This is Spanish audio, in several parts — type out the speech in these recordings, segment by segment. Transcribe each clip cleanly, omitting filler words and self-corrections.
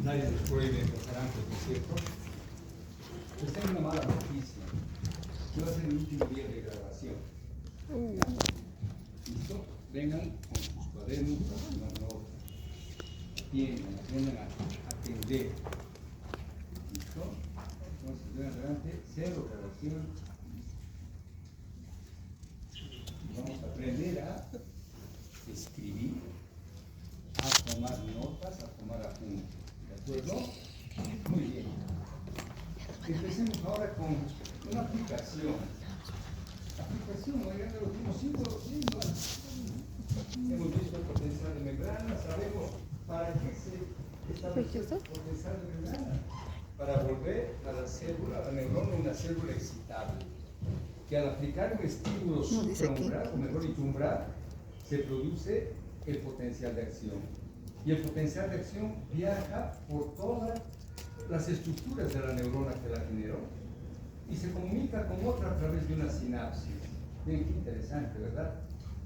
Nadie nos prohíbe empezar antes, ¿no es cierto? Pues tengo una mala noticia, que va a ser el último día de grabación. ¿Listo? Vengan con sus cuadernos para tomar nota. Aprendan a atender. ¿Listo? Entonces, ven adelante, cero grabación. Vamos a aprender a escribir, a tomar notas, a tomar apuntes. ¿De acuerdo? Muy bien. Empecemos ahora con una aplicación. Aplicación, oigan, de los últimos 5 años. Hemos visto el potencial de membrana, sabemos para qué se establece el potencial de membrana. Para volver a la célula, a la neurona, una célula excitable. Que al aplicar un estímulo supraumbral, o mejor dicho, umbral, se produce el potencial de acción. Y el potencial de acción viaja por todas las estructuras de la neurona que la generó y se comunica con otra a través de una sinapsis. Bien, qué interesante, ¿verdad?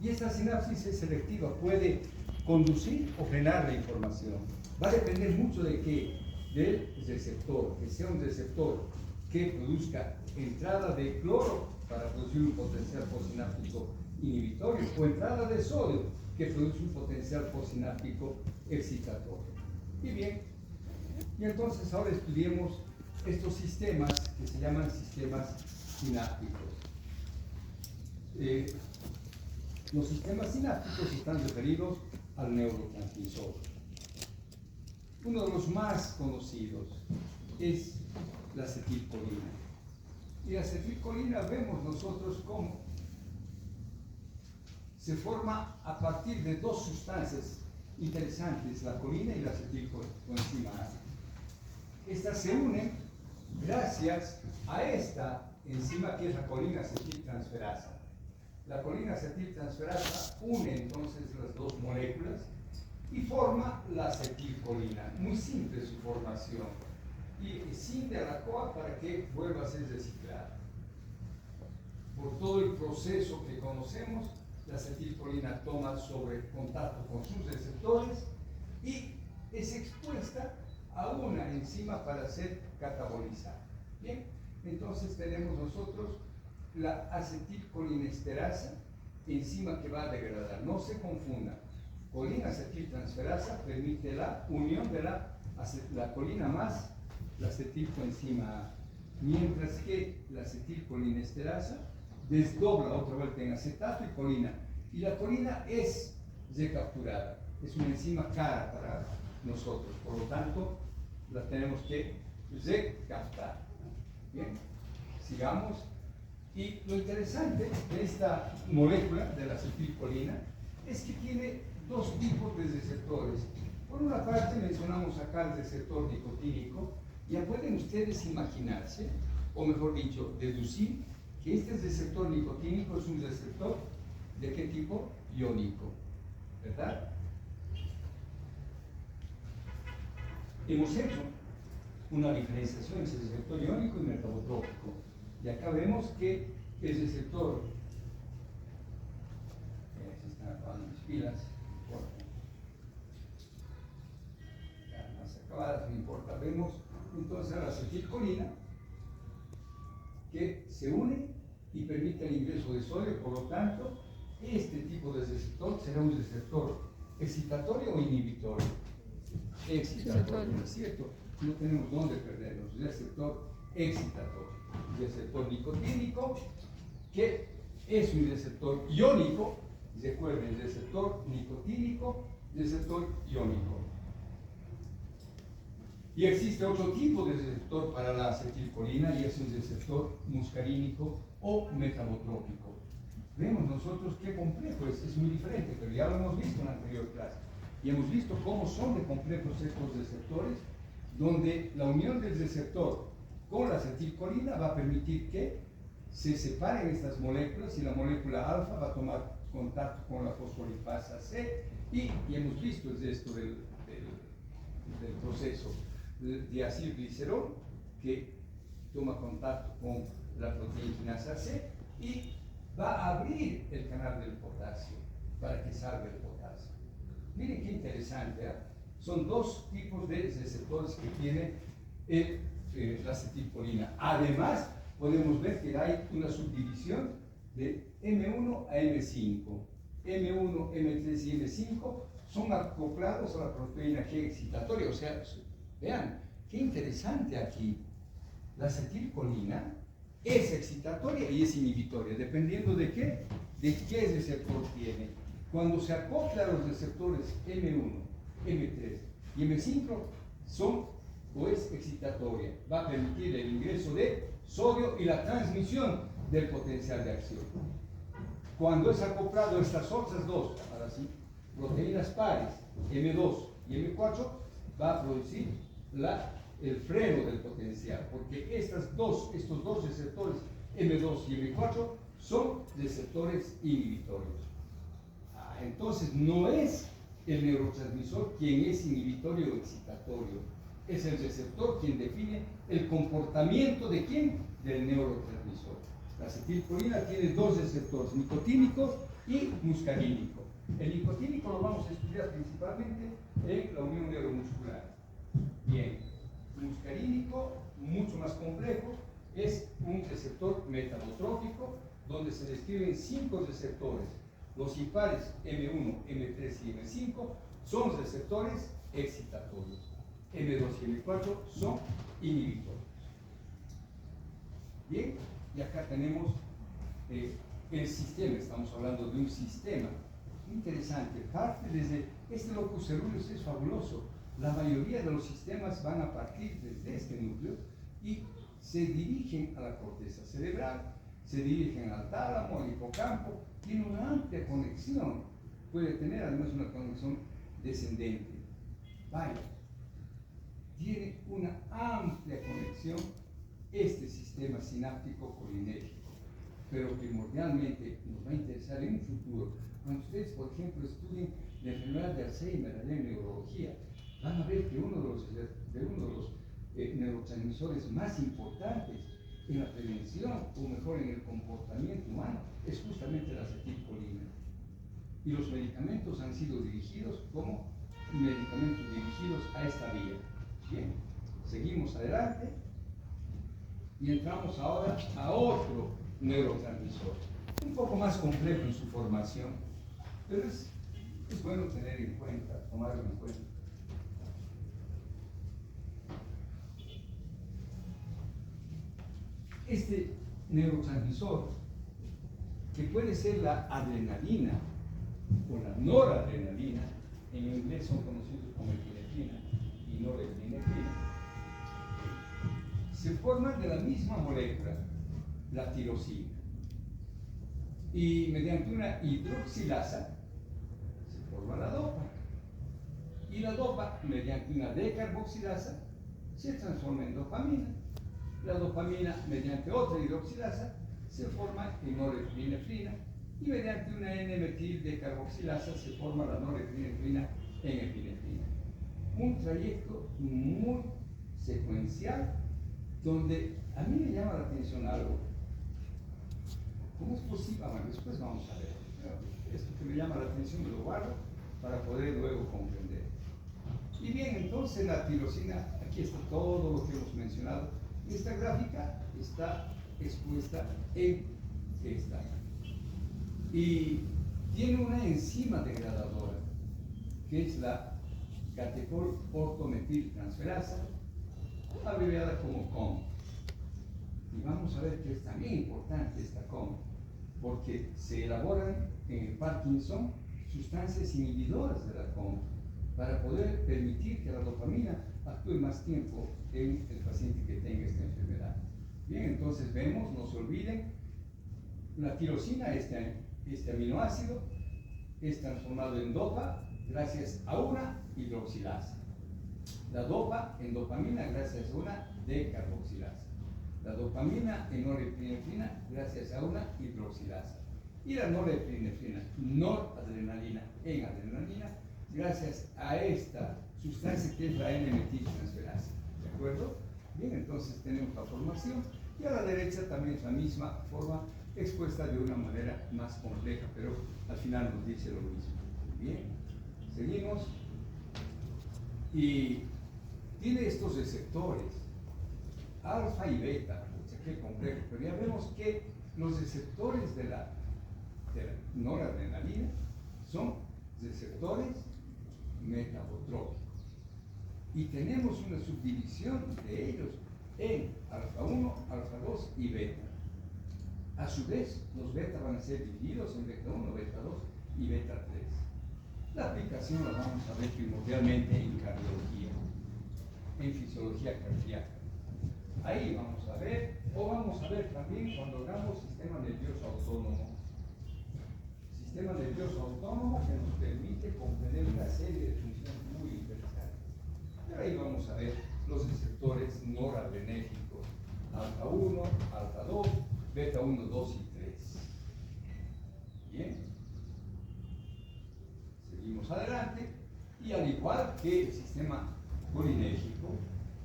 Y esta sinapsis es selectiva, puede conducir o frenar la información. Va a depender mucho de qué, del receptor, que sea un receptor que produzca entrada de cloro para producir un potencial postsináptico inhibitorio o entrada de sodio que produce un potencial postsináptico excitatorio. Y bien, y entonces ahora estudiemos estos sistemas que se llaman sistemas sinápticos. Los sistemas sinápticos están referidos al neurotransmisor. Uno de los más conocidos es la acetilcolina. Y la acetilcolina vemos nosotros cómo se forma a partir de dos sustancias interesantes, la colina y la acetilcoenzima A. Estas se unen gracias a esta enzima que es la colina acetiltransferasa. La colina acetiltransferasa une entonces las dos moléculas y forma la acetilcolina. Muy simple su formación. Y cinde a la CoA para que vuelva a ser reciclada. Por todo el proceso que conocemos, la acetilcolina toma sobre contacto con sus receptores y es expuesta a una enzima para ser catabolizada. Bien, entonces tenemos nosotros la acetilcolinesterasa, enzima que va a degradar. No se confunda. Colina acetiltransferasa permite la unión de la colina más la acetilcoenzima A, mientras que la acetilcolinesterasa desdobla otra vuelta en acetato y colina. Y la colina es recapturada, es una enzima cara para nosotros, por lo tanto la tenemos que recaptar. Bien, sigamos. Y lo interesante de esta molécula de la acetilcolina es que tiene dos tipos de receptores. Por una parte mencionamos acá el receptor nicotínico. Ya pueden ustedes imaginarse, o mejor dicho, deducir que este receptor nicotínico es un receptor ¿de qué tipo? Iónico, ¿verdad? Hemos hecho una diferenciación entre receptor iónico y metabotrópico. Y acá vemos que el receptor, se están acabando mis pilas, no importa, ya más acabadas, no importa, vemos entonces a la acetilcolina que se une y permite el ingreso de sodio, por lo tanto, este tipo de receptor será un receptor excitatorio o inhibitorio. Excitatorio, ¿no es cierto? No tenemos dónde perdernos. Receptor excitatorio. Receptor nicotínico, que es un receptor iónico. Recuerden, receptor nicotínico, receptor iónico. Y existe otro tipo de receptor para la acetilcolina y es un receptor muscarínico o metabotrópico. Vemos nosotros qué complejo es muy diferente, pero ya lo hemos visto en la anterior clase. Y hemos visto cómo son de complejos estos receptores, donde la unión del receptor con la acetilcolina va a permitir que se separen estas moléculas y la molécula alfa va a tomar contacto con la fosfolipasa C y hemos visto el resto del proceso de diacilglicerol que toma contacto con la proteína C y va a abrir el canal del potasio para que salga el potasio. Miren qué interesante, ¿eh? Son dos tipos de receptores que tiene la acetilcolina. Además, podemos ver que hay una subdivisión de M1 a M5. M1, M3 y M5 son acoplados a la proteína G excitatoria. O sea, vean, qué interesante aquí. La acetilcolina es excitatoria y es inhibitoria, dependiendo de qué receptor tiene. Cuando se acopla a los receptores M1, M3 y M5, son o es excitatoria. Va a permitir el ingreso de sodio y la transmisión del potencial de acción. Cuando es acoplado a estas otras dos, ahora sí, proteínas pares, M2 y M4, va a producir el freno del potencial, porque estos dos receptores, M2 y M4, son receptores inhibitorios. Entonces, no es el neurotransmisor quien es inhibitorio o excitatorio, es el receptor quien define el comportamiento de quién, del neurotransmisor. La acetilcolina tiene dos receptores, nicotínico y muscarínico. El nicotínico lo vamos a estudiar principalmente en la unión neuromuscular. Bien, muscarínico, mucho más complejo, es un receptor metabotrófico donde se describen 5 receptores. Los impares M1, M3 y M5 son receptores excitatorios. M2 y M4 son inhibitorios. Bien, y acá tenemos el sistema, estamos hablando de un sistema interesante. Parte desde este locus ceruleus es fabuloso. La mayoría de los sistemas van a partir desde este núcleo y se dirigen a la corteza cerebral, se dirigen al tálamo, al hipocampo. Tiene una amplia conexión, puede tener además una conexión descendente. Vaya, tiene una amplia conexión este sistema sináptico colinérgico, pero primordialmente nos va a interesar en un futuro. Cuando ustedes, por ejemplo, estudien la enfermedad de Alzheimer en neurología, van a ver que uno de los neurotransmisores más importantes en la prevención, o mejor en el comportamiento humano, es justamente la acetilcolina. Y los medicamentos han sido dirigidos como medicamentos dirigidos a esta vía. Bien, seguimos adelante y entramos ahora a otro neurotransmisor, un poco más complejo en su formación, pero es bueno tener en cuenta, tomarlo en cuenta. Este neurotransmisor, que puede ser la adrenalina o la noradrenalina, en inglés son conocidos como epinefrina y norepinefrina, se forman de la misma molécula, la tirosina, y mediante una hidroxilasa se forma la dopa, y la dopa, mediante una decarboxilasa, se transforma en dopamina. La dopamina, mediante otra hidroxilasa, se forma en norepinefrina, y mediante una N-metil decarboxilasa se forma la norepinefrina en epinefrina. Un trayecto muy secuencial donde a mí me llama la atención algo. ¿Cómo es posible? Bueno, después vamos a ver. Esto que me llama la atención me lo guardo para poder luego comprender. Y bien, entonces la tirosina, aquí está todo lo que hemos mencionado. Esta gráfica está expuesta en esta. Y tiene una enzima degradadora, que es la catecol ortometiltransferasa, abreviada como COM. Y vamos a ver que es también importante esta COM, porque se elaboran en el Parkinson sustancias inhibidoras de la COM para poder permitir que la dopamina actúe más tiempo en el paciente que tenga esta enfermedad. Bien, entonces vemos, no se olviden, la tirosina, este aminoácido, es transformado en dopa gracias a una hidroxilasa. La dopa en dopamina gracias a una decarboxilasa. La dopamina en norepinefrina gracias a una hidroxilasa. Y la norepinefrina, noradrenalina en adrenalina, gracias a esta sustancia que es la N-metiltransferasa. ¿De acuerdo? Bien, entonces tenemos la formación y a la derecha también es la misma forma expuesta de una manera más compleja, pero al final nos dice lo mismo. Bien, seguimos. Y tiene estos receptores, alfa y beta, o sea, qué complejo, pero ya vemos que los receptores de la noradrenalina son receptores metabotrópicos. Y tenemos una subdivisión de ellos en alfa 1, alfa 2 y beta. A su vez, los beta van a ser divididos en beta 1, beta 2 y beta 3. La aplicación la vamos a ver primordialmente en cardiología, en fisiología cardíaca. Ahí vamos a ver, o vamos a ver también cuando hagamos sistema nervioso autónomo. Sistema nervioso autónomo que nos permite comprender una serie de funciones muy interesantes. Pero ahí vamos a ver los receptores noradrenérgicos, alfa 1, alfa 2, beta 1, 2 y 3. Bien. Seguimos adelante. Y al igual que el sistema colinérgico,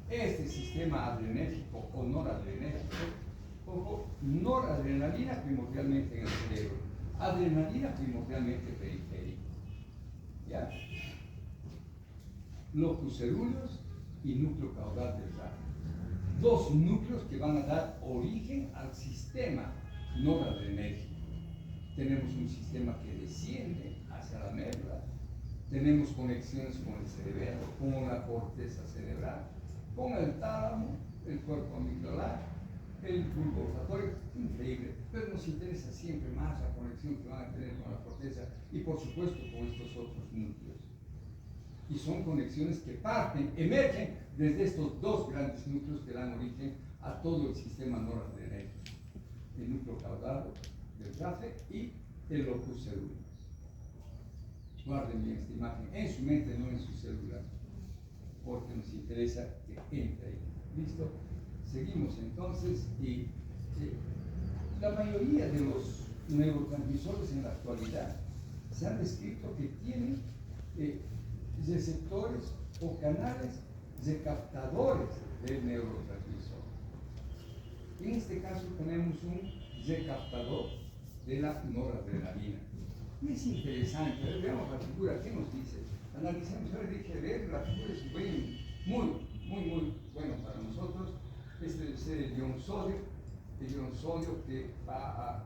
este sistema adrenérgico o noradrenérgico, ojo, noradrenalina primordialmente en el cerebro, adrenalina primordialmente periférica. ¿Ya? Locus cerúleos y núcleo caudal del rato. Dos núcleos que van a dar origen al sistema noradrenérgico. Tenemos un sistema que desciende hacia la médula, tenemos conexiones con el cerebelo, con la corteza cerebral, con el tálamo, el cuerpo amigdalar, el bulbo olfatorio, increíble, pero nos interesa siempre más la conexión que van a tener con la corteza y por supuesto con estos otros núcleos. Y son conexiones que parten, emergen desde estos dos grandes núcleos que dan origen a todo el sistema noradrenérgico, el núcleo caudal del RAFE y el locus cerúleus. Guarden bien esta imagen en su mente, no en su celular, porque nos interesa que entre ahí. ¿Listo? Seguimos entonces y la mayoría de los neurotransmisores en la actualidad se han descrito que tienen receptores o canales recaptadores del neurotransmisor. En este caso tenemos un recaptador de la noradrenalina. Y es interesante, veamos la figura, ¿qué nos dice? Analicemos, ahora dije, ver, la figura es muy bueno para nosotros. Este debe ser el ion sodio que va a,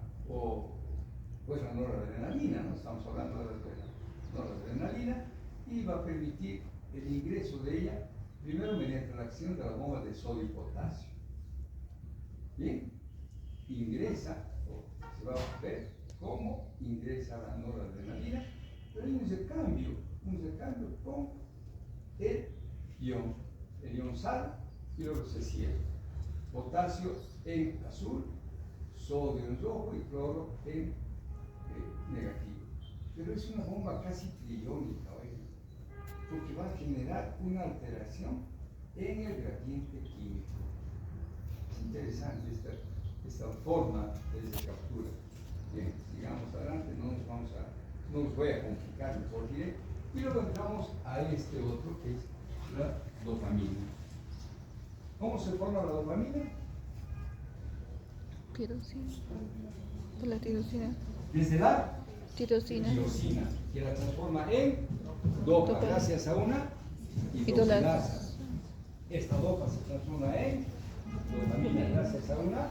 pues la noradrenalina, ¿no? Estamos hablando de la noradrenalina, y va a permitir el ingreso de ella, primero mediante la acción de la bomba de sodio y potasio. Bien, ingresa, se va a ver cómo ingresa la noradrenalina, pero hay un recambio con el ion sal, y luego se cierra. Potasio en azul, sodio en rojo y cloro en negativo. Pero es una bomba casi triónica, porque va a generar una alteración en el gradiente químico. Es interesante esta forma de captura. Bien, sigamos adelante, no nos voy a complicar, mejor diré. Y luego entramos a este otro que es la dopamina. ¿Cómo se forma la dopamina? Tirosina. Por la tirosina. Desde la Tirosina. Que la transforma en dopa, gracias a una hidroxilasa. Esta dopa se transforma en dopamina gracias a una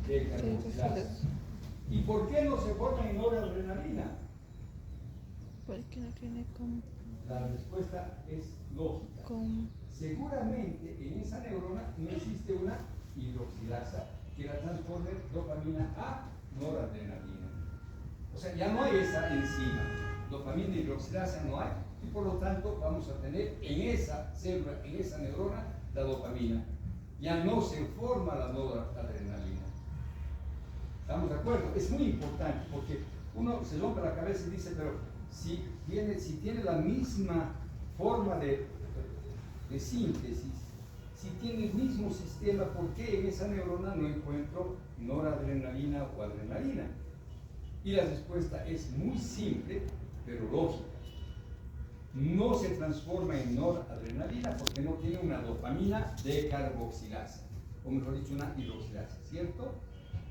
decarboxilasa. ¿Y por qué no se forma en noradrenalina? Porque no tiene como. La respuesta es lógica. Seguramente en esa neurona no existe una hidroxilasa que la transforme dopamina a noradrenalina. O sea, ya no hay esa enzima. Dopamina y hidroxilasa no hay. Y por lo tanto vamos a tener en esa célula, en esa neurona, la dopamina. Ya no se forma la noradrenalina. ¿Estamos de acuerdo? Es muy importante porque uno se rompe la cabeza y dice, pero si tiene la misma forma de síntesis, si tiene el mismo sistema, ¿por qué en esa neurona no encuentro noradrenalina o adrenalina? Y la respuesta es muy simple, pero lógica. No se transforma en noradrenalina porque no tiene una dopamina decarboxilasa, o mejor dicho, una hidroxilasa, ¿cierto?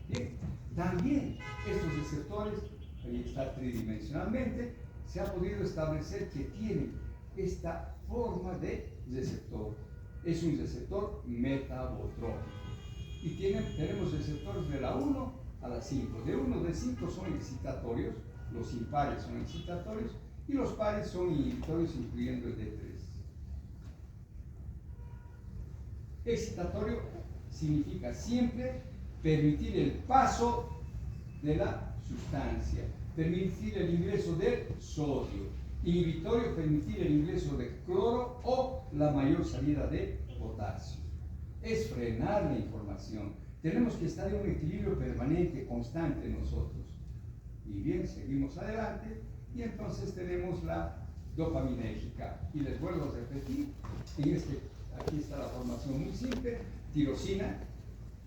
Bien. También estos receptores, ahí está tridimensionalmente, se ha podido establecer que tienen esta forma de receptor. Es un receptor metabotrópico. Y tenemos receptores de la 1 a la 5. De 1 de 5 son excitatorios, los impares son excitatorios y los pares son inhibitorios, incluyendo el D3. Excitatorio significa siempre permitir el paso de la sustancia, permitir el ingreso del sodio. Inhibitorio, permitir el ingreso de cloro o la mayor salida de potasio. Es frenar la información. Tenemos que estar en un equilibrio permanente, constante nosotros. Y bien, seguimos adelante y entonces tenemos la dopaminérgica. Y les vuelvo a repetir, aquí está la formación muy simple: tirosina,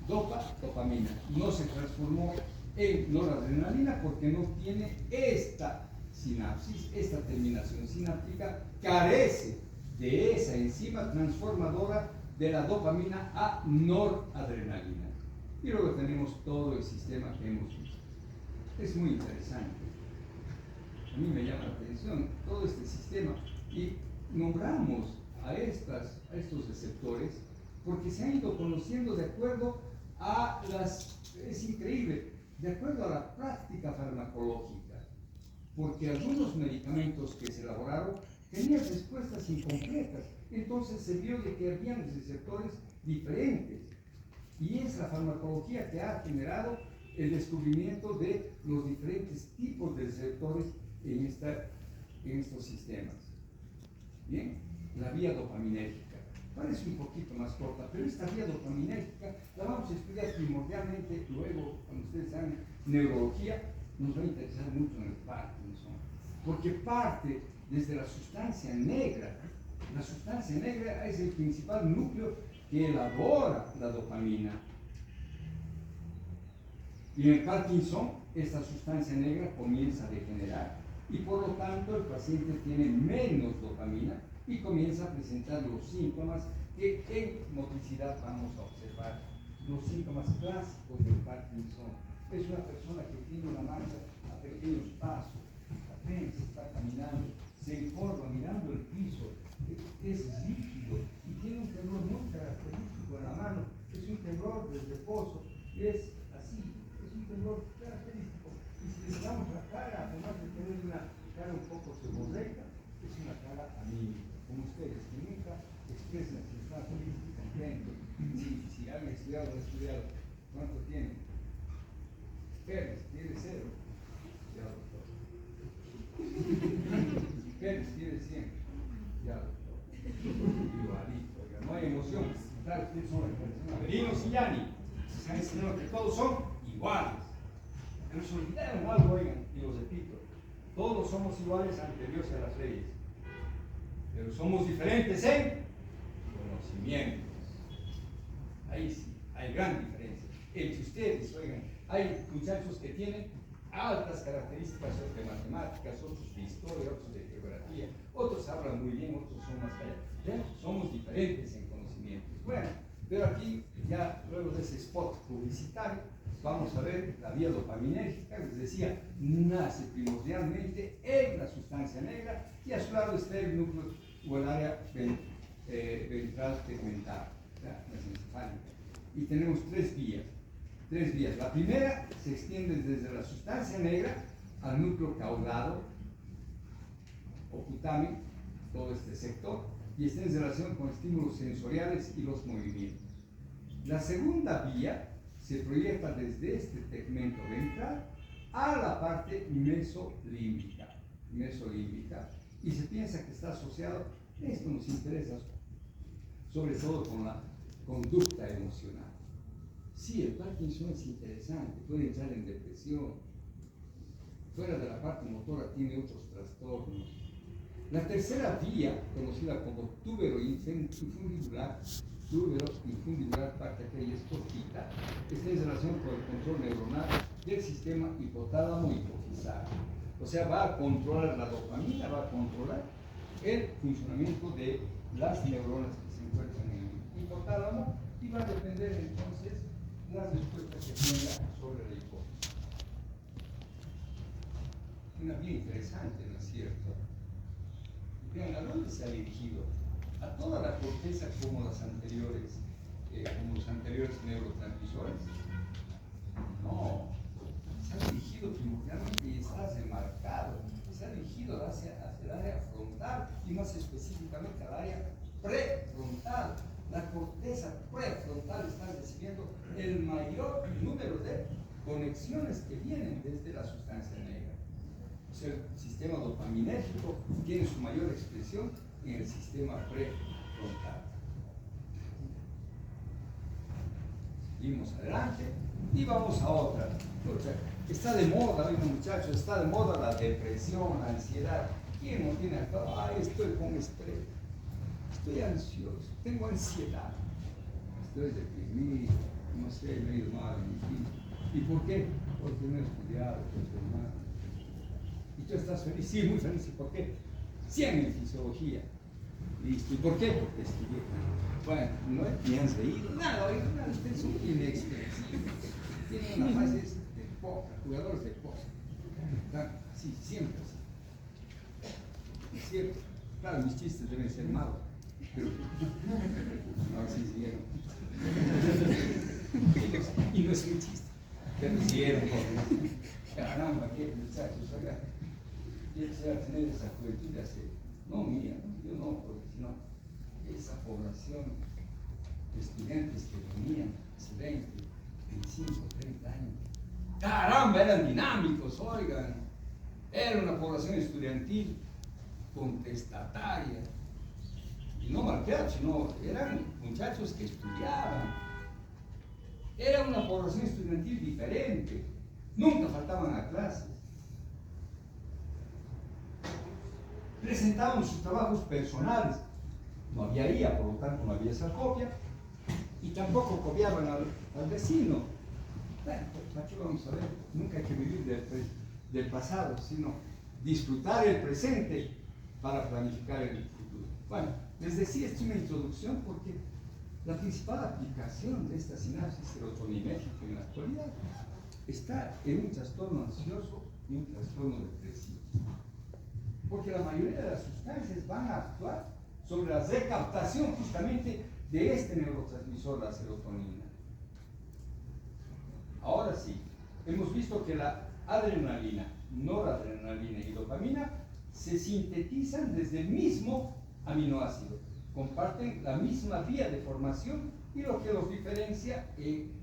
dopamina. No se transformó en noradrenalina porque no tiene esta sinapsis, esta terminación sináptica, carece de esa enzima transformadora de la dopamina a noradrenalina. Y luego tenemos todo el sistema que hemos visto. Es muy interesante. A mí me llama la atención todo este sistema y nombramos a estos receptores porque se han ido conociendo de acuerdo a es increíble, de acuerdo a la práctica farmacológica, porque algunos medicamentos que se elaboraron tenían respuestas incompletas, entonces se vio de que habían receptores diferentes, y es la farmacología que ha generado el descubrimiento de los diferentes tipos de receptores en estos sistemas. Bien, la vía dopaminérgica parece un poquito más corta, pero esta vía dopaminérgica la vamos a estudiar primordialmente luego, cuando ustedes hagan neurología. Nos va a interesar mucho en el Parkinson, porque parte desde la sustancia negra. La sustancia negra es el principal núcleo que elabora la dopamina. Y en el Parkinson, esta sustancia negra comienza a degenerar y por lo tanto el paciente tiene menos dopamina y comienza a presentar los síntomas que en motricidad vamos a observar. Los síntomas clásicos del Parkinson es una persona que tiene una marcha a pequeños pasos, apenas está caminando, se encorva mirando el piso, es rígido y tiene un temblor muy característico en la mano, es un temblor del reposo, es así, es un temblor característico. Y si le damos la cara, además de tener una cara un poco seborreica, es una cara anímica, como ustedes, que nunca expresan si está feliz y contento. Si han estudiado o no estudiado, ¿cuánto tienen? Pérez tiene 0. Ya, doctor. Pérez tiene 100. Ya, doctor. Igualito, no hay emoción. Claro, ustedes son Averinos y Yani. Se han enseñado que todos son iguales. Pero se olvidaron algo, oigan, y lo repito. Todos somos iguales ante Dios y a las leyes. Pero somos diferentes en conocimientos. Ahí sí, hay gran diferencia. Entre ustedes, oigan, hay muchachos que tienen altas características de matemáticas, otros de historia, otros de geografía, otros hablan muy bien, otros son más callados. Somos diferentes en conocimientos. Bueno, pero aquí, ya luego de ese spot publicitario, vamos a ver la vía dopaminérgica. Les decía, nace primordialmente en la sustancia negra y a su lado está el núcleo o el área ventral tegmental, mesencefálica. Y tenemos tres vías. La primera se extiende desde la sustancia negra al núcleo caudado o cutámeo, todo este sector, y está en relación con estímulos sensoriales y los movimientos. La segunda vía se proyecta desde este tegmento ventral a la parte mesolímbica, y se piensa que está asociado, esto nos interesa sobre todo con la conducta emocional. Sí, el Parkinson es interesante, puede entrar en depresión, fuera de la parte motora tiene otros trastornos. La tercera vía, conocida como túbero infundibular, parte aquella es cortita, está en relación con el control neuronal del sistema hipotálamo hipofisal. O sea, va a controlar la dopamina, va a controlar el funcionamiento de las neuronas que se encuentran en el hipotálamo y va a depender entonces las respuestas que tenga sobre la hipófisis. Una vía interesante, ¿no es cierto? Vean, ¿a dónde se ha dirigido? a toda la corteza como los anteriores neurotransmisores. No, se ha dirigido primordialmente y está remarcado, se ha dirigido hacia el área frontal y más específicamente al área prefrontal. La corteza prefrontal está recibiendo el mayor número de conexiones que vienen desde la sustancia negra. O sea, el sistema dopaminérgico tiene su mayor expresión en el sistema prefrontal. Seguimos adelante y vamos a otra. Está de moda, oigan muchachos, está de moda la depresión, la ansiedad. ¿Quién no tiene acá? Ay, estoy con estrés, estoy ansioso, tengo ansiedad, estoy deprimido, no sé, me he ido mal en mi vida. ¿Y por qué? Porque no he estudiado, porque mal. ¿Y tú estás feliz? Sí, muy feliz. ¿Y por qué? 100 en fisiología. ¿Y por qué? Porque estudié. Bueno, no es bien reído, nada, ustedes son inexprensivos. Tienen una fase de póker, jugadores de póker. Están así, siempre así. Es cierto, claro, mis chistes deben ser malos, pero no, sí siguieron. Y no es un chiste, pero siguieron. Caramba, qué muchachos, oiga. Yo quisiera tener esa juventud de hacer, no mía, yo no, porque si no, esa población de estudiantes que venían hace 20, 25, 30 años, caramba, eran dinámicos, oigan, era una población estudiantil contestataria, y no malcriados, sino eran muchachos que estudiaban, era una población estudiantil diferente, nunca faltaban a clases, presentaban sus trabajos personales, no había IA, por lo tanto no había esa copia, y tampoco copiaban al vecino. Bueno, pues aquí vamos a ver, nunca hay que vivir del pasado, sino disfrutar el presente para planificar el futuro. Bueno, les decía, esto es una introducción porque la principal aplicación de esta sinapsis serotoninérgica en la actualidad está en un trastorno ansioso y un trastorno depresivo. Porque la mayoría de las sustancias van a actuar sobre la recaptación justamente de este neurotransmisor, la serotonina. Ahora sí, hemos visto que la adrenalina, noradrenalina y dopamina se sintetizan desde el mismo aminoácido, comparten la misma vía de formación y lo que los diferencia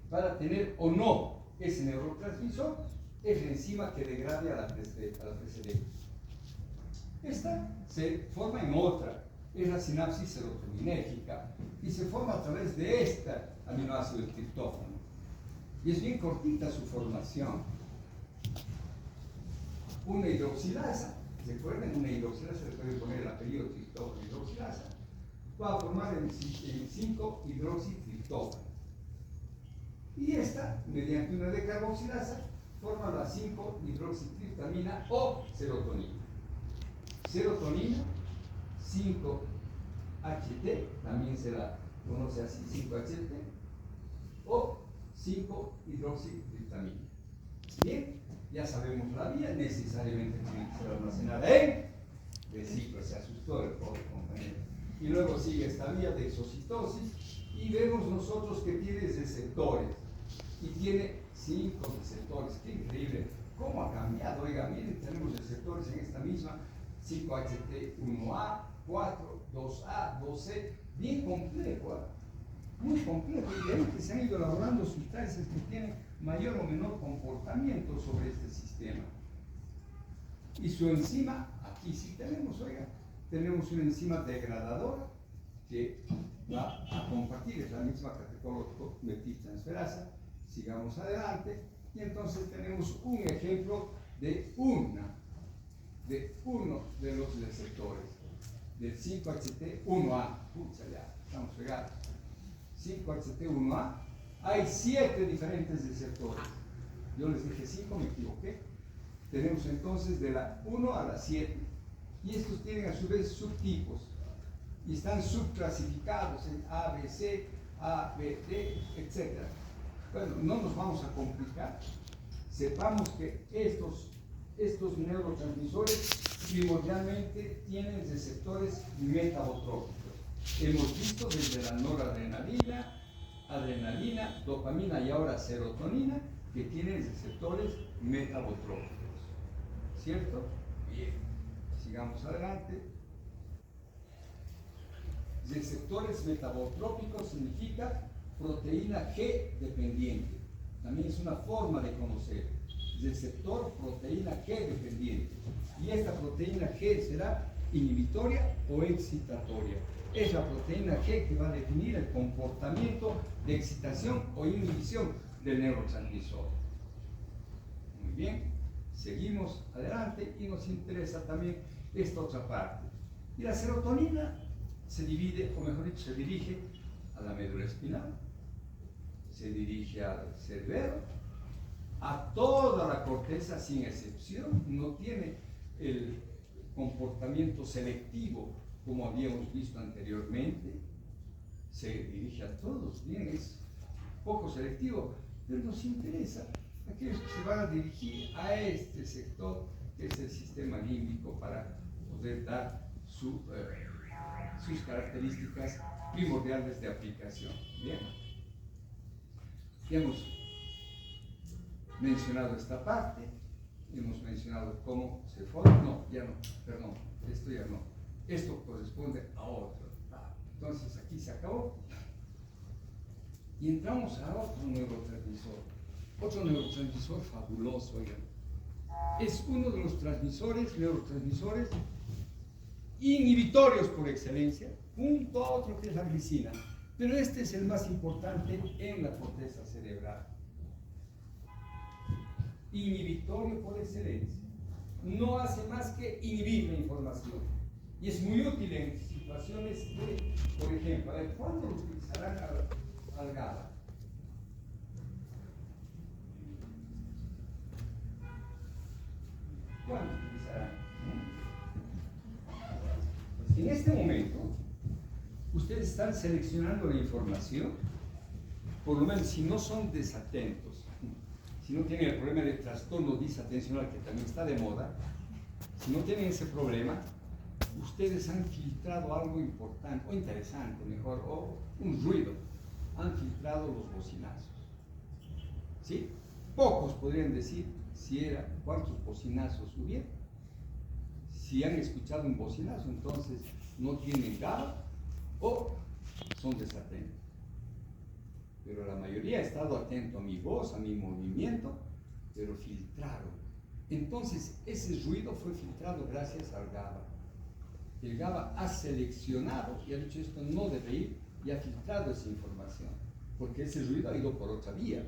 para tener o no ese neurotransmisor es la enzima que degrade a la precedente. Esta se forma en otra, es la sinapsis serotoninérgica y se forma a través de este aminoácido, el triptófano. Y es bien cortita su formación. Una hidroxilasa, recuerden, una hidroxilasa le pueden poner el apellido triptófano, hidroxilasa, va a formar el 5-hidroxitriptófano. Y esta, mediante una decarboxilasa, forma la 5-hidroxitriptamina o serotonina. Serotonina, 5-HT, también se la conoce así, 5-HT, o 5-hidroxitriptamina. Bien, ya sabemos la vía, necesariamente tiene que ser almacenada en vesícula, se asustó el pobre compañero. Y luego sigue esta vía de exocitosis y vemos nosotros que tiene receptores y tiene 5 receptores. Qué increíble, cómo ha cambiado. Oiga, miren, tenemos receptores en esta misma 5HT1A, 4, 2A, 2C, bien complejo, muy complejo, y de ahí que se han ido elaborando sustancias que tienen mayor o menor comportamiento sobre este sistema. Y su enzima, aquí sí tenemos, oiga, tenemos una enzima degradadora que va a compartir, es la misma catecolmetiltransferasa. Sigamos adelante, y entonces tenemos un ejemplo de uno de los receptores, del 5HT1A. Pucha, ya, estamos pegados. 5HT1A, hay 7 diferentes receptores. Yo les dije 5, me equivoqué. Tenemos entonces de la 1 a la 7. Y estos tienen a su vez subtipos. Y están subclasificados en A, B, C, A, B, D, etc. Bueno, no nos vamos a complicar. Sepamos que estos neurotransmisores primordialmente tienen receptores metabotrópicos. Hemos visto desde la noradrenalina, adrenalina, dopamina y ahora serotonina, que tienen receptores metabotrópicos. ¿Cierto? Bien. Sigamos adelante. Receptores metabotrópicos significa proteína G dependiente. También es una forma de conocer. Receptor, proteína G dependiente. Y esta proteína G será inhibitoria o excitatoria. Es la proteína G que va a definir el comportamiento de excitación o inhibición del neurotransmisor. Muy bien, seguimos adelante y nos interesa también esta otra parte. Y la serotonina se divide, o mejor dicho, se dirige a la médula espinal, se dirige al cerebro, a toda la corteza sin excepción, no tiene el comportamiento selectivo como habíamos visto anteriormente, se dirige a todos, bien, es poco selectivo, pero nos interesa aquellos que se van a dirigir a este sector que es el sistema límbico para poder dar sus características primordiales de aplicación. Bien, ya hemos mencionado esta parte, hemos mencionado cómo se forma, no, ya no, perdón, esto ya no, esto corresponde a otro. Entonces aquí se acabó y entramos a otro neurotransmisor fabuloso, oigan. Es uno de los neurotransmisores inhibitorios por excelencia, junto a otro que es la glicina, pero este es el más importante en la corteza cerebral. Inhibitorio por excelencia, no hace más que inhibir la información y es muy útil en situaciones de, por ejemplo, a ver, ¿cuándo lo utilizarán al GABA? ¿Cuándo utilizarán? Pues en este momento ustedes están seleccionando la información, por lo menos si no son desatentos, si no tienen el problema de trastorno disatencional, que también está de moda, si no tienen ese problema, ustedes han filtrado algo importante, o interesante mejor, o un ruido, han filtrado los bocinazos. ¿Sí? Pocos podrían decir cuántos bocinazos hubieron. Si han escuchado un bocinazo, entonces no tienen GABA o son desatentos. Pero la mayoría ha estado atento a mi voz, a mi movimiento, pero filtraron. Entonces, ese ruido fue filtrado gracias al GABA. El GABA ha seleccionado y ha dicho esto no debe ir y ha filtrado esa información, porque ese ruido ha ido por otra vía.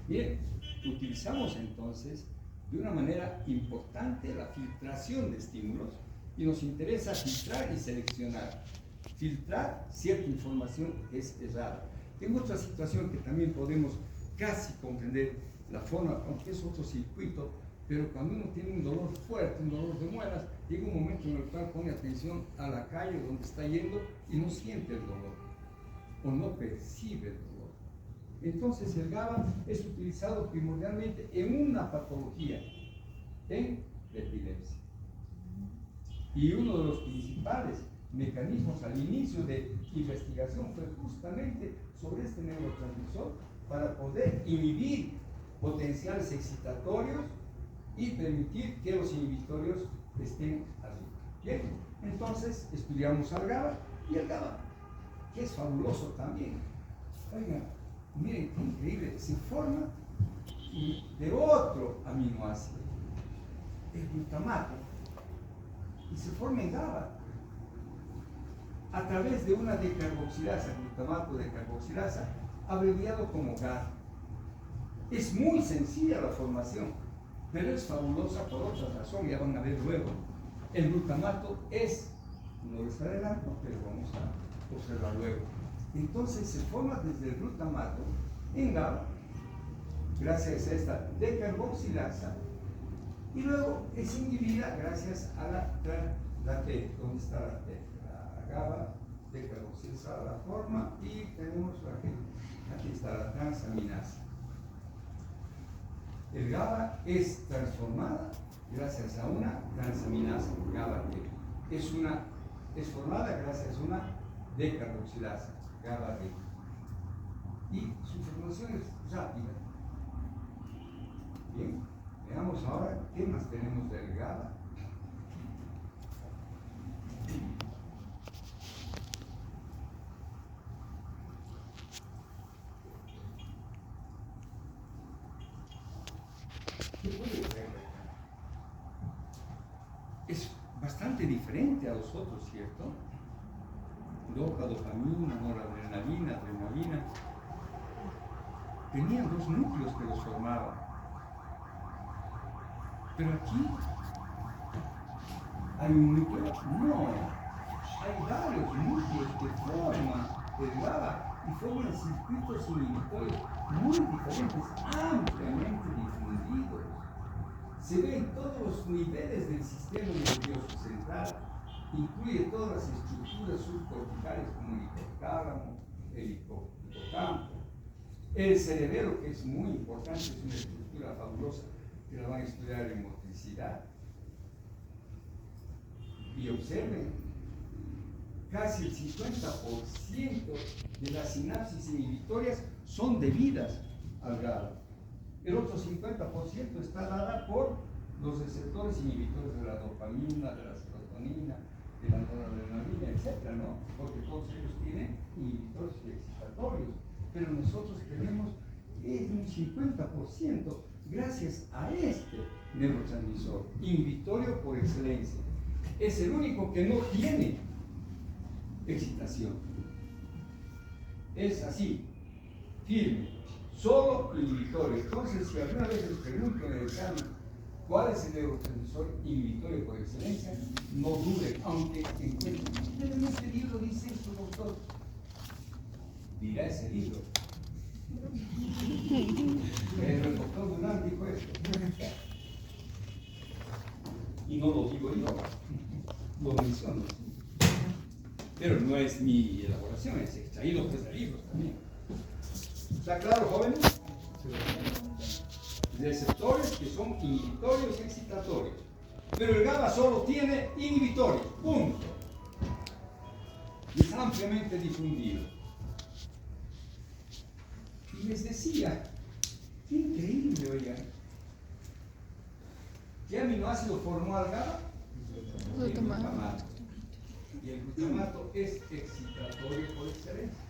Bien, utilizamos entonces de una manera importante la filtración de estímulos y nos interesa filtrar y seleccionar. Filtrar cierta información que es errada. En otra situación que también podemos casi comprender la forma, aunque es otro circuito, pero cuando uno tiene un dolor fuerte, un dolor de muelas, llega un momento en el cual pone atención a la calle donde está yendo y no siente el dolor, o no percibe el dolor. Entonces el GABA es utilizado primordialmente en una patología, en la epilepsia. Y uno de los principales mecanismos al inicio de investigación fue justamente sobre este neurotransmisor para poder inhibir potenciales excitatorios y permitir que los inhibitorios estén arriba. Bien, entonces estudiamos al GABA y el GABA, que es fabuloso también. Oigan, miren qué increíble, se forma de otro aminoácido, el glutamato, y se forma en GABA a través de una decarboxilasa, glutamato de carboxilasa, abreviado como GAR. Es muy sencilla la formación, pero es fabulosa por otra razón, ya van a ver luego. El glutamato no les adelanto, pero vamos a observar luego. Entonces se forma desde el glutamato en GABA, gracias a esta decarboxilasa, y luego es inhibida gracias a la T. ¿Dónde está la T? La GABA, decarboxilasa la forma, y tenemos aquí está la transaminasa. El GABA es transformada gracias a una transaminasa, GABA-T. Es una es formada gracias a una decarboxilasa, GABA D. Y su formación es rápida. Bien, veamos ahora qué más tenemos del GABA. ¿Qué puede ser? Es bastante diferente a los otros, ¿cierto? Dopamina, noradrenalina, adrenalina. Tenían dos núcleos que los formaban. Pero aquí, ¿hay un núcleo? No. Hay varios núcleos que forman el GABA y forman circuitos inhibitorios muy diferentes, ampliamente difundidos. Se ve en todos los niveles del sistema nervioso central, incluye todas las estructuras subcorticales como el hipotálamo, el hipocampo, el cerebelo, que es muy importante, es una estructura fabulosa que la van a estudiar en motricidad. Y observen, casi el 50% de las sinapsis inhibitorias son debidas al GABA. El otro 50% está dada por los receptores inhibitores de la dopamina, de la serotonina, de la noradrenalina, etc., ¿no? Porque todos ellos tienen inhibitores y excitatorios. Pero nosotros tenemos un 50% gracias a este neurotransmisor, inhibitorio por excelencia. Es el único que no tiene excitación. Es así, firme, solo inhibitorio. Entonces, si alguna vez les pregunto en el examen cuál es el neurotransmisor inhibitorio por excelencia, no duden, aunque encuentren. En este libro dice esto, doctor. Dirá ese libro. Pero el doctor Durán dijo esto. Y no lo digo yo, lo menciono. Pero no es mi elaboración, es extraído de libros también. ¿Está claro, jóvenes? Receptores que son inhibitorios y excitatorios. Pero el GABA solo tiene inhibitorios, punto. Y es ampliamente difundido. Y les decía, qué increíble, oigan. ¿Qué aminoácido formó al GABA? El glutamato. Y el glutamato es excitatorio por excelencia.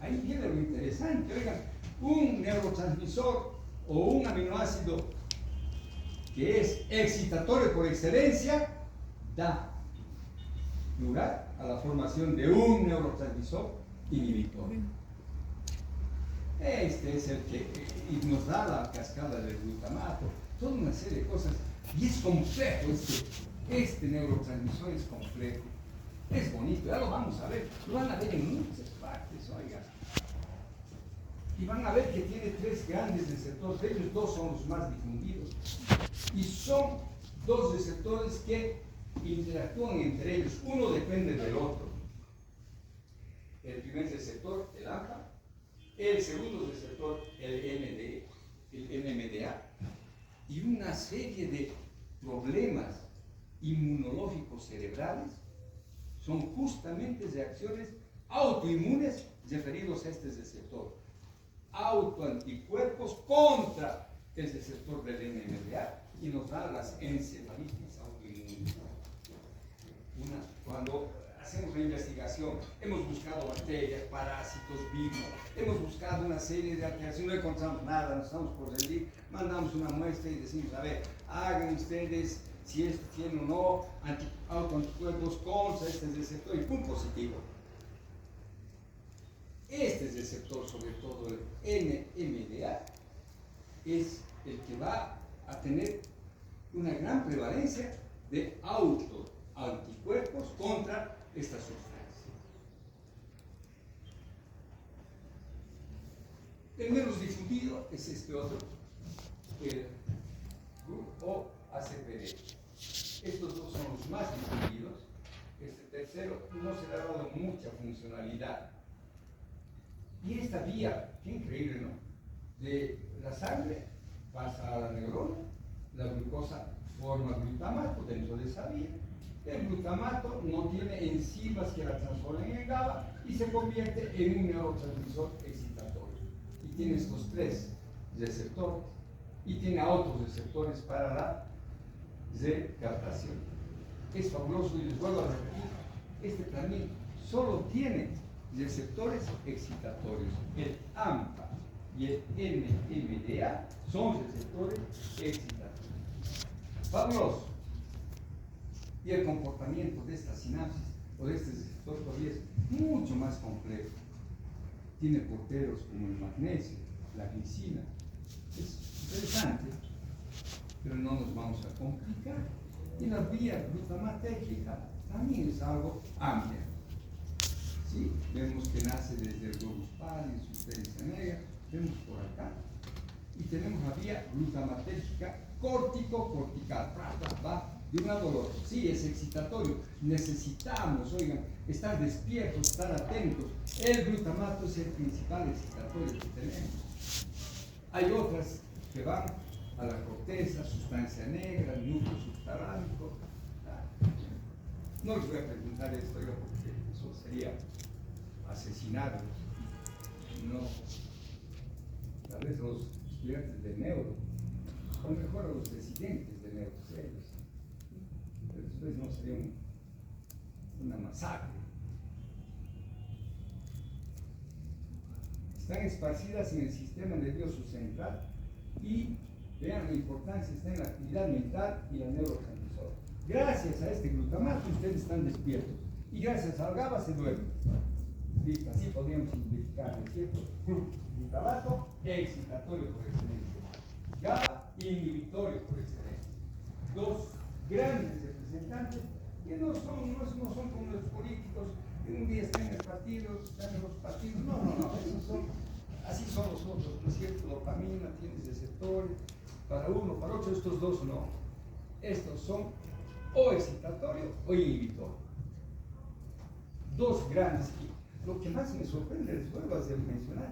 Ahí viene lo interesante, oigan, un neurotransmisor o un aminoácido que es excitatorio por excelencia da lugar a la formación de un neurotransmisor inhibitorio. Este es el que nos da la cascada del glutamato, toda una serie de cosas, y es complejo este neurotransmisor es complejo, es bonito, ya lo vamos a ver, lo van a ver en muchas partes, oigan. Y van a ver que tiene tres grandes receptores, de ellos dos son los más difundidos, y son dos receptores que interactúan entre ellos, uno depende del otro. El primer receptor, el AMPA, el segundo receptor, el NMDA, y una serie de problemas inmunológicos cerebrales son justamente reacciones autoinmunes referidos a este receptor. Autoanticuerpos contra el receptor del NMDA y nos dan las encefalitis autoinmunes. Cuando hacemos la investigación, hemos buscado bacterias, parásitos, virus, hemos buscado una serie de alteraciones, no encontramos nada, nos estamos por rendir, mandamos una muestra y decimos, a ver, hagan ustedes si esto tiene o no autoanticuerpos contra este receptor y punto positivo. Este receptor, sobre todo el NMDA, es el que va a tener una gran prevalencia de autoanticuerpos contra esta sustancia. El menos difundido es este otro, el grupo ACPD. Estos dos son los más difundidos. Este tercero no se le ha dado mucha funcionalidad. Y esta vía, qué increíble, ¿no? De la sangre pasa a la neurona, la glucosa forma glutamato dentro de esa vía, El glutamato no tiene enzimas que la transformen en GABA y se convierte en un neurotransmisor excitatorio. Y tiene estos tres receptores y tiene otros receptores para la recaptación. Es fabuloso y les vuelvo a repetir, este también solo tiene receptores excitatorios. El AMPA y el NMDA son receptores excitatorios. Fabuloso. Y el comportamiento de esta sinapsis o de este receptor todavía es mucho más complejo. Tiene porteros como el magnesio, la glicina. Es interesante, pero no nos vamos a complicar. Y la vía glutamatérgica también es algo amplia. ¿Sí? Vemos que nace desde el globus pallidus, substancia negra, vemos por acá. Y tenemos la vía glutamatérgica córtico-cortical. Va de un lado al otro. Sí, es excitatorio. Necesitamos, oigan, estar despiertos, estar atentos. El glutamato es el principal excitatorio que tenemos. Hay otras que van a la corteza, sustancia negra, núcleo subtalámico. No les voy a preguntar esto, oiga, porque eso sería asesinarlos. No, tal vez los estudiantes de neuro, o mejor a los residentes de neuro, pero después no sería una masacre. Están esparcidas en el sistema nervioso central y vean la importancia, está en la actividad mental y la neurotransmisor. Gracias a este glutamato ustedes están despiertos y gracias al GABA se duermen. Listo, así podríamos simplificar, ¿no es cierto? Glutamato excitatorio por excelencia, GABA inhibitorio por excelencia. Dos grandes representantes que no son como los políticos que un día están en el partido, están en los partidos. No, esos son, así son los otros, ¿no es cierto? Dopamina, tienes receptores, para uno, para otro, estos dos no. Estos son o excitatorio o inhibitorio. Dos grandes. Lo que más me sorprende, les vuelvo a mencionar,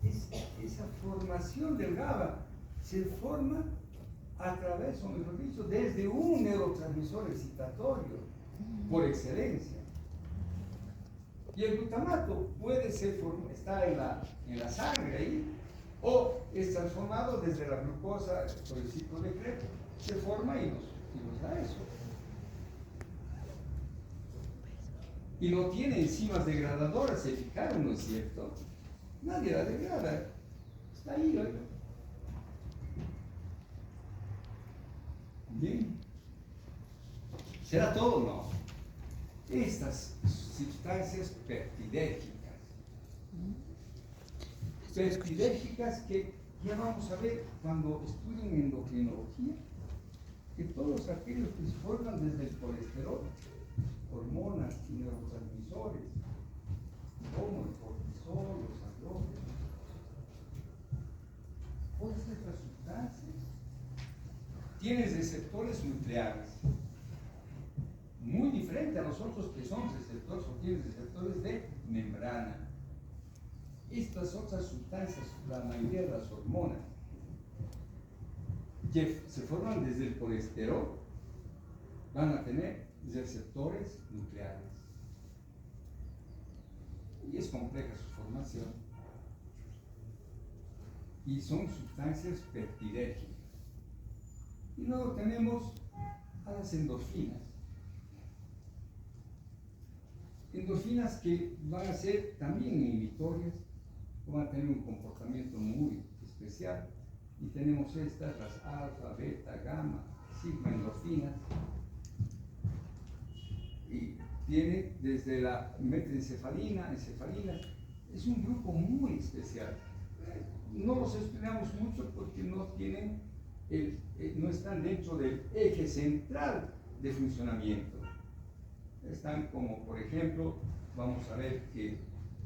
es esa formación del GABA. Se forma a través, o mejor dicho, desde un neurotransmisor excitatorio por excelencia. Y el glutamato puede ser, está en la sangre ahí, o es transformado desde la glucosa por el ciclo de Krebs, se forma y nos da eso. Y no tiene enzimas degradadoras, se fijaron, ¿no es cierto? Nadie la degrada, está ahí, oiga. Bien. ¿Será todo? No. Estas sustancias peptidérgicas que ya vamos a ver cuando estudien endocrinología, que todos aquellos que se forman desde el colesterol, hormonas y neurotransmisores, como el cortisol, los andrógenos, todas estas sustancias tienen receptores nucleares, muy diferente a los otros que son receptores o tienen receptores de membrana. Estas otras sustancias, la mayoría de las hormonas, que se forman desde el colesterol, van a tener receptores nucleares. Y es compleja su formación. Y son sustancias peptidérgicas. Y luego tenemos a las endorfinas. Endorfinas que van a ser también inhibitorias, van a tener un comportamiento muy especial. Y tenemos estas, las alfa, beta, gamma, sigma endorfinas. Y tiene desde la metencefalina, encefalina, es un grupo muy especial. No los estudiamos mucho porque no tienen, no están dentro del eje central de funcionamiento. Están como, por ejemplo, vamos a ver que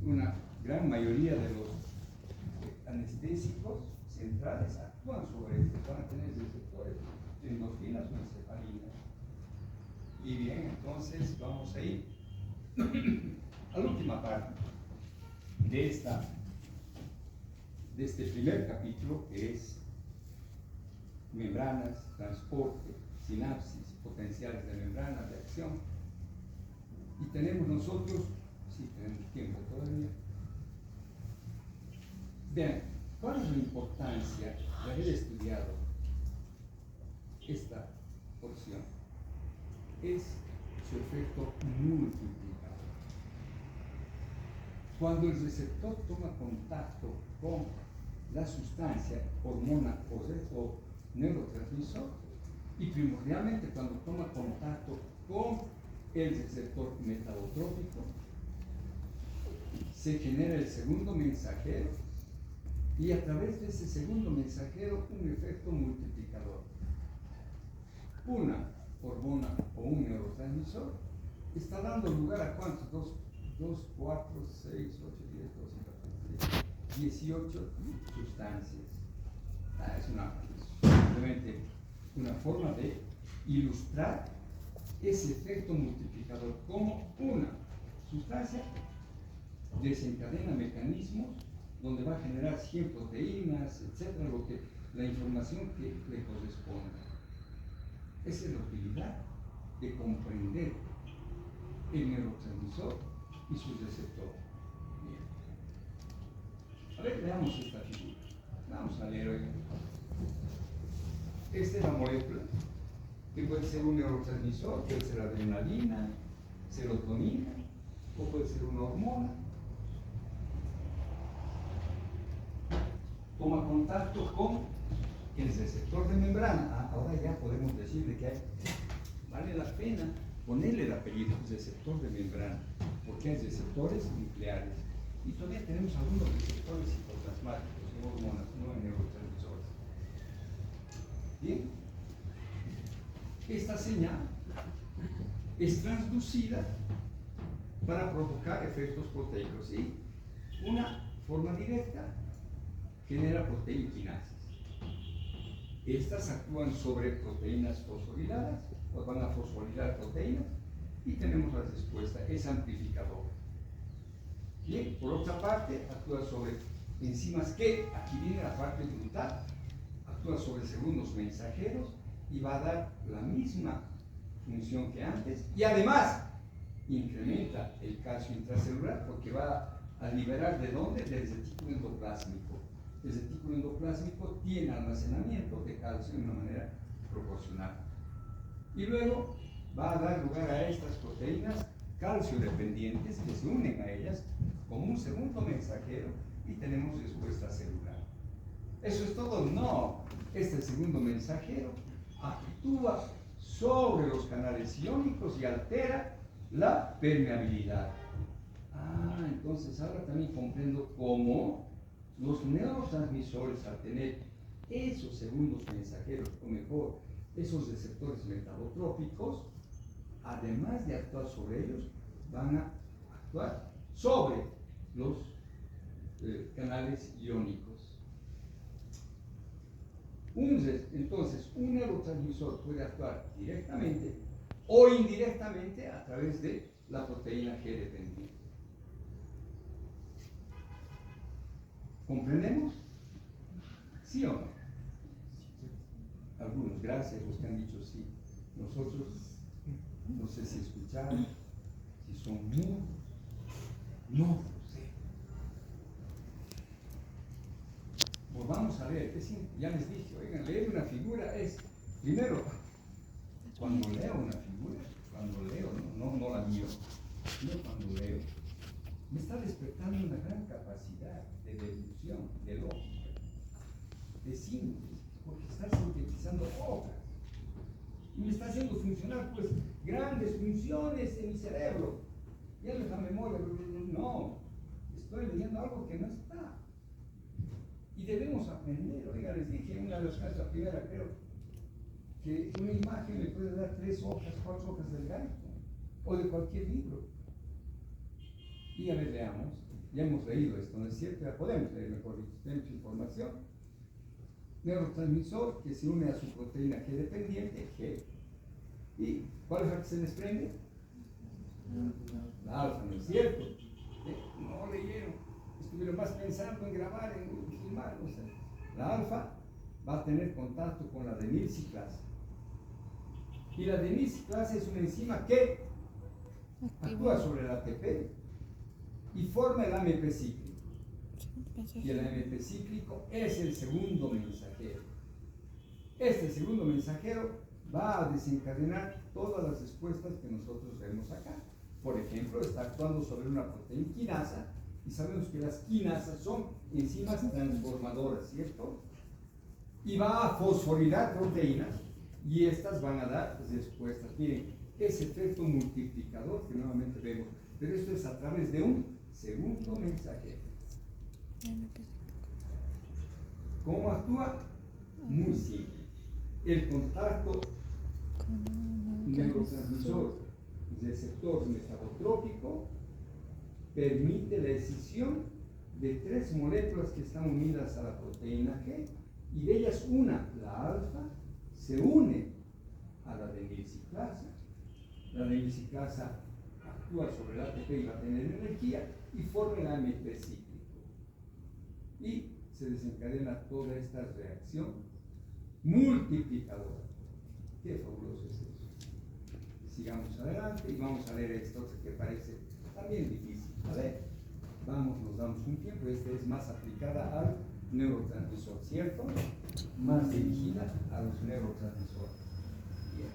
una gran mayoría de los anestésicos centrales actúan sobre esto, van a tener receptores de endorfinas o encefalinas. Y bien, entonces vamos a ir a la última parte de este primer capítulo, que es membranas, transporte, sinapsis potenciales de membrana de acción. Y tenemos nosotros, sí, tenemos tiempo todavía. Vean, ¿cuál es la importancia de haber estudiado esta porción? Es su efecto multiplicador. Cuando el receptor toma contacto con la sustancia, hormona o neurotransmisor, y primordialmente cuando toma contacto con el receptor metabotrópico, se genera el segundo mensajero y a través de ese segundo mensajero un efecto multiplicador. Una hormona o un neurotransmisor está dando lugar a ¿cuántos? 2, 4, 6, 8, 10, 12, 14, 18 sustancias. Es simplemente una forma de ilustrar ese efecto multiplicador, como una sustancia desencadena mecanismos donde va a generar 100 proteínas, etcétera, la información que le corresponde. Esa es la utilidad de comprender el neurotransmisor y su receptor. Bien. A ver, veamos esta figura. Vamos a leer hoy. Esta es la molécula, que puede ser un neurotransmisor, puede ser adrenalina, serotonina, o puede ser una hormona. Toma contacto con el receptor de membrana. Ahora ya podemos decirle que vale la pena ponerle el apellido receptor de membrana, porque hay receptores nucleares. Y todavía tenemos algunos receptores citoplasmáticos en hormonas, no en neurotransmisores. Bien, esta señal es transducida para provocar efectos proteicos. ¿Sí? Una forma directa genera proteínas. Estas actúan sobre proteínas fosforiladas, pues van a fosforilar proteínas y tenemos la respuesta, es amplificador. Bien, por otra parte, actúa sobre enzimas que, aquí viene la parte brutal, actúa sobre segundos mensajeros y va a dar la misma función que antes y además incrementa el calcio intracelular porque va a liberar ¿de dónde? Del retículo endoplásmico. El retículo endoplásmico tiene almacenamiento de calcio de una manera proporcional. Y luego va a dar lugar a estas proteínas calcio dependientes que se unen a ellas como un segundo mensajero y tenemos respuesta celular. ¿Eso es todo? No. Este segundo mensajero actúa sobre los canales iónicos y altera la permeabilidad. Entonces ahora también comprendo cómo los neurotransmisores, al tener esos segundos mensajeros, o mejor, esos receptores metabotrópicos, además de actuar sobre ellos, van a actuar sobre los canales iónicos. Entonces, un neurotransmisor puede actuar directamente o indirectamente a través de la proteína G dependiente. ¿Comprendemos? ¿Sí o no? Algunos, gracias, los que han dicho sí. Nosotros, no sé si escucharon, si son mudos, no lo sé. Pues vamos a ver, ya les dije, oigan, leer una figura es, primero, cuando leo una figura, no la miro, sino cuando leo, me está despertando una gran capacidad de deducción, de lógica, de síntesis, porque está sintetizando obras. Y me está haciendo funcionar, pues, grandes funciones en mi cerebro. Ya no es la memoria, no, estoy leyendo algo que no está. Y debemos aprender. Oiga, les dije en una de las clases, la primera creo, que una imagen le puede dar 3 hojas, 4 hojas del gaito, o de cualquier libro. Y a ver, veamos, ya hemos leído esto, ¿no es cierto? Ya podemos leer, mejor dicho, tenemos información. Neurotransmisor que se une a su proteína G dependiente, G. ¿Y cuál es la que se desprende? La alfa, ¿no es cierto? No leyeron, estuvieron más pensando en grabar, en filmar, no sé. La alfa va a tener contacto con la adenilciclasa. Y la adenisiclasa es una enzima que actúa sobre el ATP y forma el AMP cíclico. Y el AMP cíclico es el segundo mensajero. Este segundo mensajero va a desencadenar todas las respuestas que nosotros vemos acá. Por ejemplo, está actuando sobre una proteína quinasa, y sabemos que las quinasas son enzimas transformadoras, ¿cierto? Y va a fosforilar proteínas, y estas van a dar respuestas. Miren, ese efecto multiplicador que nuevamente vemos, pero esto es a través de un segundo mensajero. ¿Cómo actúa? Muy simple. El contacto neurotransmisor receptor metabotrópico permite la escisión de 3 moléculas que están unidas a la proteína G, y de ellas una, la alfa, se une a la adenisiclasa. La adenisiclasa actúa sobre el ATP y va a tener energía y forma el AMP cíclico. Y se desencadena toda esta reacción multiplicadora. Qué fabuloso es eso. Sigamos adelante y vamos a leer esto que parece también difícil. ¿Vale? Vamos, nos damos un tiempo. Esta es más aplicada al neurotransmisor, ¿cierto? Más dirigida a los neurotransmisores. Bien.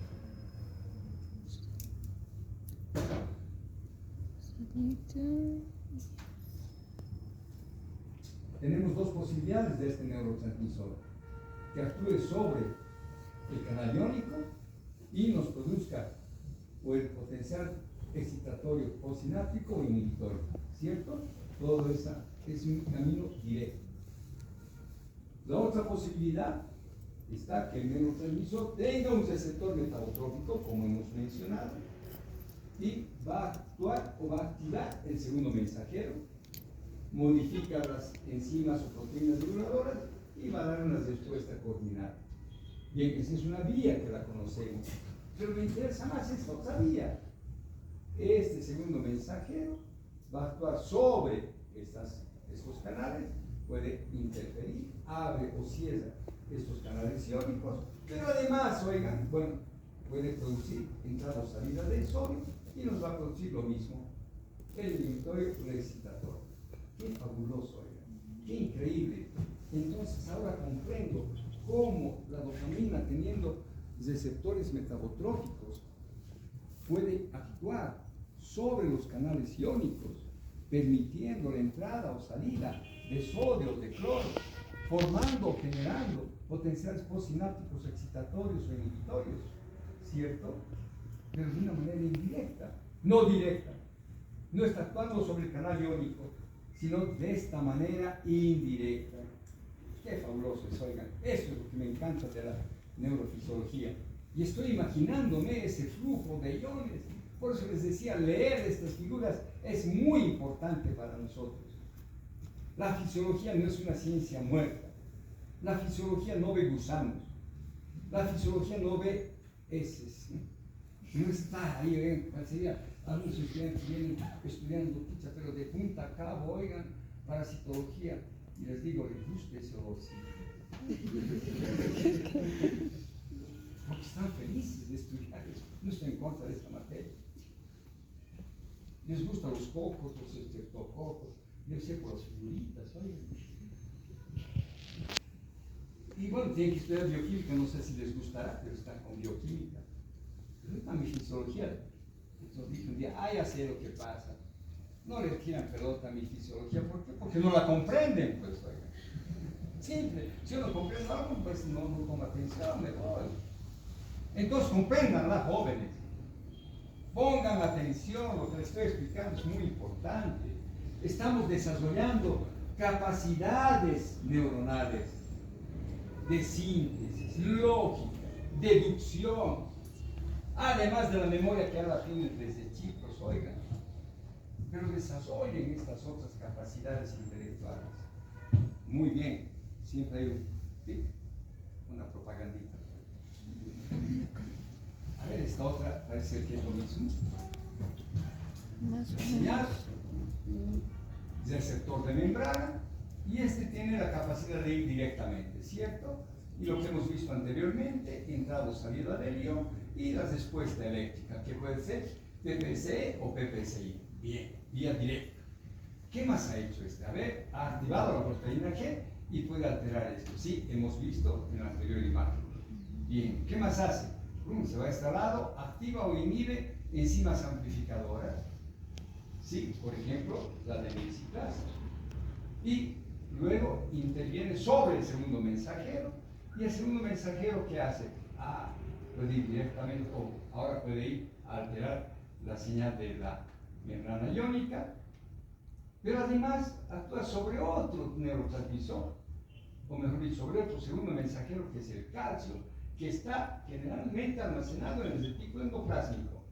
Tenemos dos posibilidades de este neurotransmisor: que actúe sobre el canal iónico y nos produzca o el potencial excitatorio o sináptico o inhibitorio, ¿cierto? Todo eso es un camino directo. La otra posibilidad está que el neurotransmisor tenga un receptor metabotrópico, como hemos mencionado, y va a actuar o va a activar el segundo mensajero, modifica las enzimas o proteínas reguladoras y va a dar una respuesta coordinada. Bien, esa es una vía que la conocemos, pero me interesa más esta otra vía. Este segundo mensajero va a actuar sobre estos canales, puede interferir, abre o cierra estos canales iónicos, pero además, oigan, bueno, puede producir entrada o salida de sodio y nos va a producir lo mismo, el inhibitorio o el excitatorio. Qué fabuloso, oigan, qué increíble. Entonces ahora comprendo cómo la dopamina, teniendo receptores metabotróficos, puede actuar sobre los canales iónicos, permitiendo la entrada o salida de sodio, de cloro, formando o generando potenciales postsinápticos excitatorios o inhibitorios, ¿cierto? Pero de una manera indirecta, no directa. No está actuando sobre el canal iónico, sino de esta manera indirecta. Qué fabuloso es, oigan. Eso es lo que me encanta de la neurofisiología. Y estoy imaginándome ese flujo de iones. Por eso les decía, leer estas figuras es muy importante para nosotros. La fisiología no es una ciencia muerta. La fisiología no ve gusanos. La fisiología no ve heces. No está ahí, ¿cuál sería? Algunos estudiantes vienen estudiando, pero de punta a cabo, oigan, parasitología. Y les digo, ¿les gusta ese olorcito? Porque están felices de estudiar eso. No estoy en contra de esta materia. Les gustan los cocos, los estreptococos, debe ser por las figuritas, oigan. Y bueno, tienen que estudiar bioquímica, no sé si les gustará, pero están con bioquímica. Pero esta mi fisiología, entonces dije un día, ya sé lo que pasa. No le tiran pelota a mi fisiología, ¿por qué? Porque no la comprenden, pues, oigan. Simple, si yo no comprendo algo, pues no pongo atención, me voy. Entonces compréndanla, jóvenes. Pongan atención, lo que les estoy explicando es muy importante. Estamos desarrollando capacidades neuronales de síntesis, lógica, deducción, además de la memoria que ahora tienen desde chicos, oigan. Pero desarrollen estas otras capacidades intelectuales. Muy bien, siempre hay una propagandita. A ver, esta otra parece que es lo mismo. Señal, receptor de membrana, y este tiene la capacidad de ir directamente, ¿cierto? Y lo que hemos visto anteriormente, entrada o salida del ion, y la respuesta eléctrica, que puede ser PPC o PPCI. Bien, vía directa. ¿Qué más ha hecho este? A ver, ha activado la proteína G y puede alterar esto. Sí, hemos visto en la anterior imagen. Bien, ¿qué más hace? Se va a este lado, activa o inhibe enzimas amplificadoras. Sí, por ejemplo, la de lipiciclasa. Y luego interviene sobre el segundo mensajero. ¿Y el segundo mensajero qué hace? Puede ir directamente, o ahora puede ir a alterar la señal de la membrana iónica, pero además actúa sobre otro neurotransmisor, o mejor dicho, sobre otro segundo mensajero, que es el calcio, que está generalmente almacenado en el retículo endoplásmico.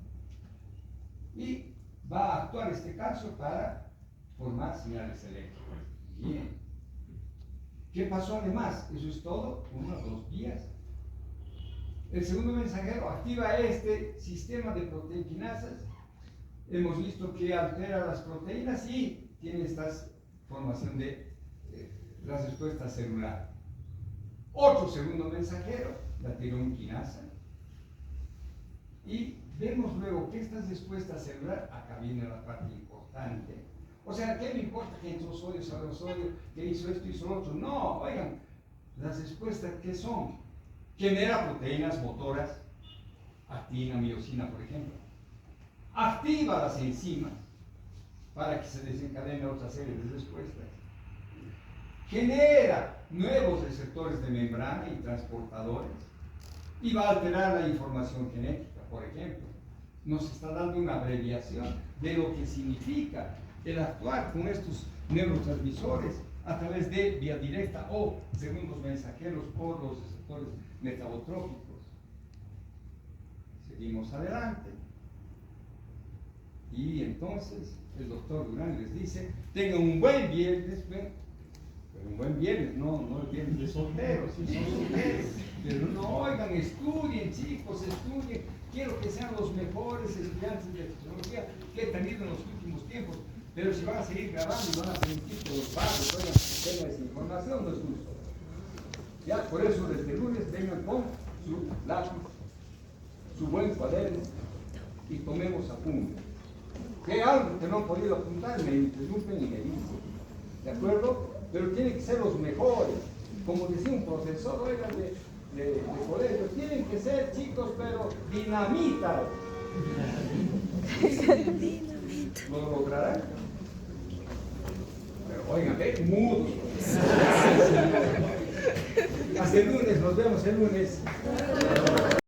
Y va a actuar este calcio para formar señales eléctricas. Bien. ¿Qué pasó además? Eso es todo, 1 o 2 vías. El segundo mensajero activa este sistema de proteoquinasas. Hemos visto que altera las proteínas y tiene esta formación de la respuesta celular. Otro segundo mensajero, la tiroquinasa. Y vemos luego que esta respuesta celular, acá viene la parte importante. O sea, ¿qué me importa que entró sodio, salió sodio, que hizo esto, hizo lo otro? No, oigan, las respuestas, ¿qué son? Genera proteínas motoras, actina, miosina, por ejemplo. Activa las enzimas para que se desencadene otra serie de respuestas. Genera nuevos receptores de membrana y transportadores. Y va a alterar la información genética, por ejemplo. Nos está dando una abreviación de lo que significa el actuar con estos neurotransmisores a través de vía directa o segundos mensajeros por los receptores metabotrópicos. Seguimos adelante. Y entonces el doctor Durán les dice: tengan un buen viernes, pero un buen viernes, no el viernes de solteros, sí son solteros, pero no, oigan, estudien, chicos, estudien. Quiero que sean los mejores estudiantes de fisiología que he tenido en los últimos tiempos. Pero si van a seguir grabando y van a sentir que los padres, oigan, tengan esa información, no es justo. Ya, por eso desde el lunes vengan con su lápiz, su buen cuaderno y tomemos apuntes. Si hay algo que no han podido apuntar, me interrumpen y me dicen. ¿De acuerdo? Pero tienen que ser los mejores. Como decía un profesor, oigan, de colegio, tienen que ser chicos, pero dinamita. ¿Lo lograrán? Pero oigan, mudos. Hasta el lunes, nos vemos el lunes.